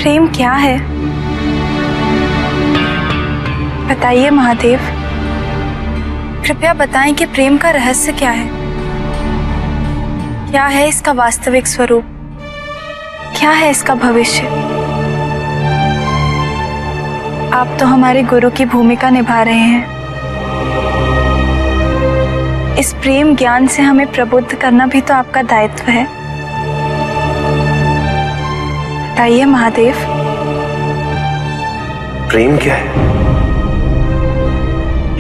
प्रेम क्या है? बताइए महादेव, कृपया बताएं कि प्रेम का रहस्य क्या है? क्या है इसका वास्तविक स्वरूप? क्या है इसका भविष्य? आप तो हमारे गुरु की भूमिका निभा रहे हैं। इस प्रेम ज्ञान से हमें प्रबुद्ध करना भी तो आपका दायित्व है। बताइए महादेव। प्रेम क्या है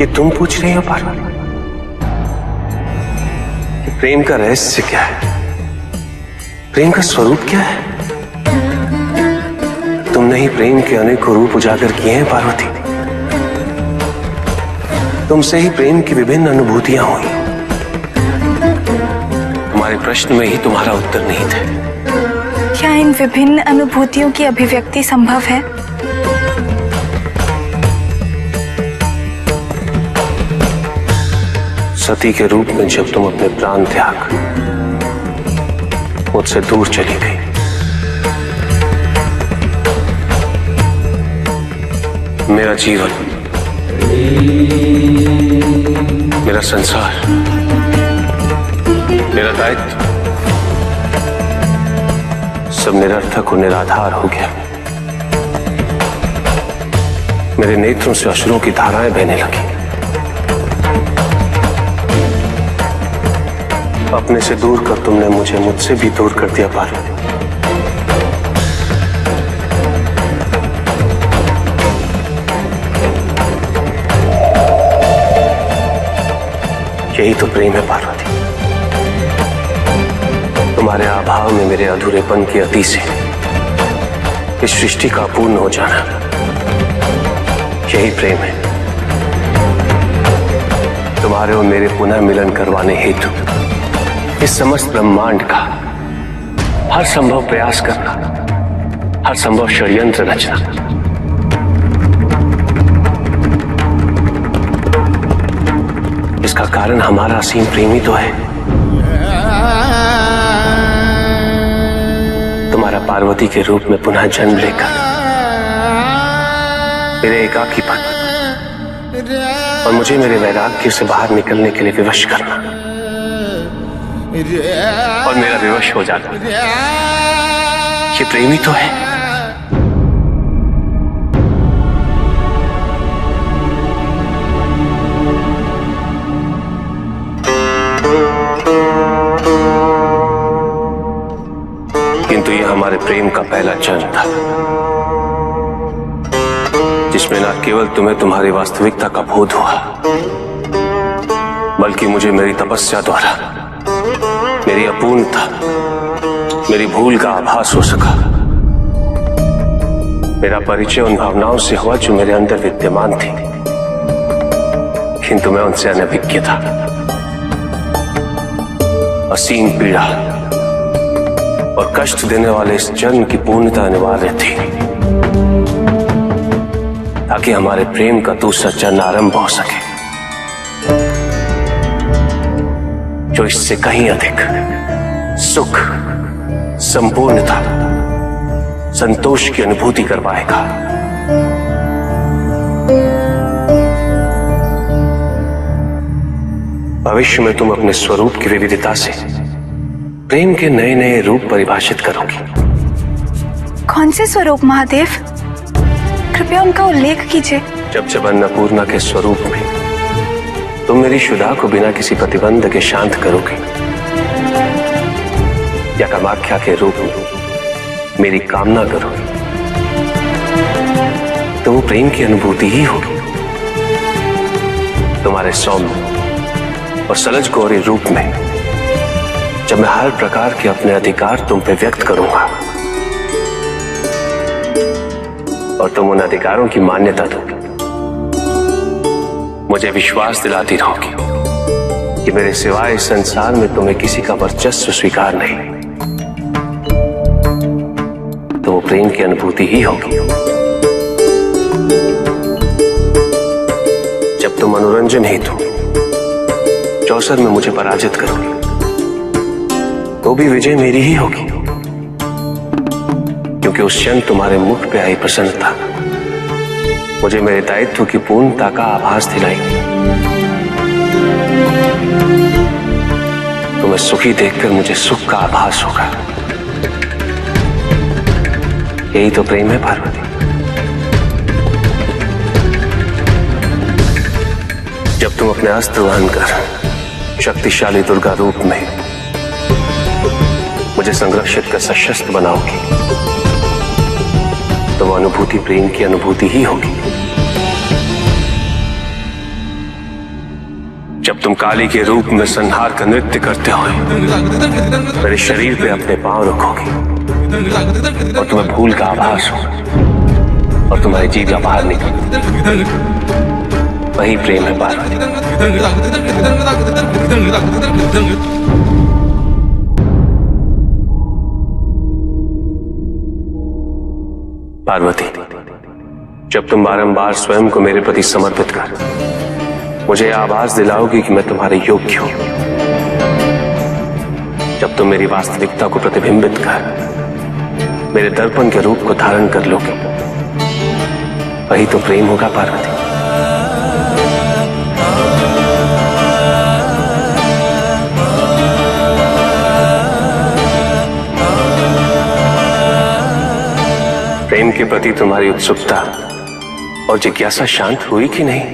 ये तुम पूछ रही हो पार्वती? प्रेम का रहस्य क्या है? प्रेम का स्वरूप क्या है? तुमने ही प्रेम के अनेकों रूप उजागर किए हैं पार्वती। तुमसे ही प्रेम की विभिन्न अनुभूतियां हुई। तुम्हारे प्रश्न में ही तुम्हारा उत्तर नहीं था। क्या इन विभिन्न अनुभूतियों की अभिव्यक्ति संभव है? सती के रूप में जब तुम अपने प्राण त्याग मुझसे दूर चली गई, मेरा जीवन, मेरा संसार, मेरा दायित्व सब निरर्थक और निराधार हो गया। मेरे नेत्रों से अश्रुओं की धाराएं बहने लगी। अपने से दूर कर तुमने मुझे मुझसे भी दूर कर दिया पार्वती। यही तो प्रेम है पार्वती। तुम्हारे अभाव में मेरे अधूरेपन की अति से इस सृष्टि का अपूर्ण हो जाना, यही प्रेम है। तुम्हारे और मेरे पुनः मिलन करवाने हेतु इस समस्त ब्रह्मांड का हर संभव प्रयास करना, हर संभव षड्यंत्र रचना। इसका कारण हमारा असीम प्रेम ही तो है। तुम्हारा पार्वती के रूप में पुनः जन्म लेकर मेरे एकाकीपन और मुझे मेरे वैराग्य से बाहर निकलने के लिए विवश करना और मेरा विवश हो जाना, ये प्रेम ही तो है। किंतु यह हमारे प्रेम का पहला जन्म था, जिसमें न केवल तुम्हें तुम्हारी वास्तविकता का बोध हुआ, बल्कि मुझे मेरी तपस्या द्वारा मेरी अपूर्णता, मेरी भूल का आभास हो सका। मेरा परिचय उन भावनाओं से हुआ जो मेरे अंदर विद्यमान थी, किंतु मैं उनसे अनभिज्ञ था। असीम पीड़ा और कष्ट देने वाले इस जन्म की पूर्णता अनिवार्य थी, ताकि हमारे प्रेम का दूसरा जन्म आरंभ हो सके, जो इससे कहीं अधिक सुख, संपूर्णता, संतोष की अनुभूति करवाएगा। भविष्य में तुम अपने स्वरूप की विविधता से प्रेम के नए नए रूप परिभाषित करोगी। कौन से स्वरूप महादेव? कृपया उनका उल्लेख कीजिए। जब अन्नपूर्णा के स्वरूप में तुम मेरी शुदा को बिना किसी प्रतिबंध के शांत करोगे, या कामाख्या के रूप में मेरी कामना करोगे, तो वो प्रेम की अनुभूति ही होगी। तुम्हारे सौम्य और सलज गौरी रूप में जब मैं हर प्रकार के अपने अधिकार तुम पे व्यक्त करूंगा और तुम उन अधिकारों की मान्यता दोगे, मुझे विश्वास दिलाती रहोगी कि मेरे सिवाय इस संसार में तुम्हें किसी का वर्चस्व स्वीकार नहीं, तो वो प्रेम की अनुभूति ही होगी। जब तुम मनोरंजन हेतु चौसर में मुझे पराजित करोगे, तो भी विजय मेरी ही होगी, क्योंकि क्योंकि उस क्षण तुम्हारे मुख पे आई प्रसन्नता मुझे मेरे दायित्व की पूर्णता का आभास दिलाएगी। तुम्हें सुखी देखकर मुझे सुख का आभास होगा। यही तो प्रेम है पार्वती। जब तुम अपने अस्त्र वहन कर शक्तिशाली दुर्गा रूप में मुझे संरक्षित कर सशस्त्र बनाओगी तो वो अनुभूति प्रेम की अनुभूति ही होगी। जब तुम काली के रूप में संहार का नृत्य करते हो मेरे शरीर पे अपने पांव रखोगे और तुम्हें भूल का आभास होगा और तुम्हारी जीभ बाहर निकल, वही प्रेम है पार्वती। पार्वती, जब तुम बारंबार स्वयं को मेरे प्रति समर्पित कर मुझे यह आभास दिलाओगी कि मैं तुम्हारे योग्य हूं, जब तुम मेरी वास्तविकता को प्रतिबिंबित कर मेरे दर्पण के रूप को धारण कर लोगे, वही तो प्रेम होगा पार्वती। प्रेम के प्रति तुम्हारी उत्सुकता और जिज्ञासा शांत हुई कि नहीं?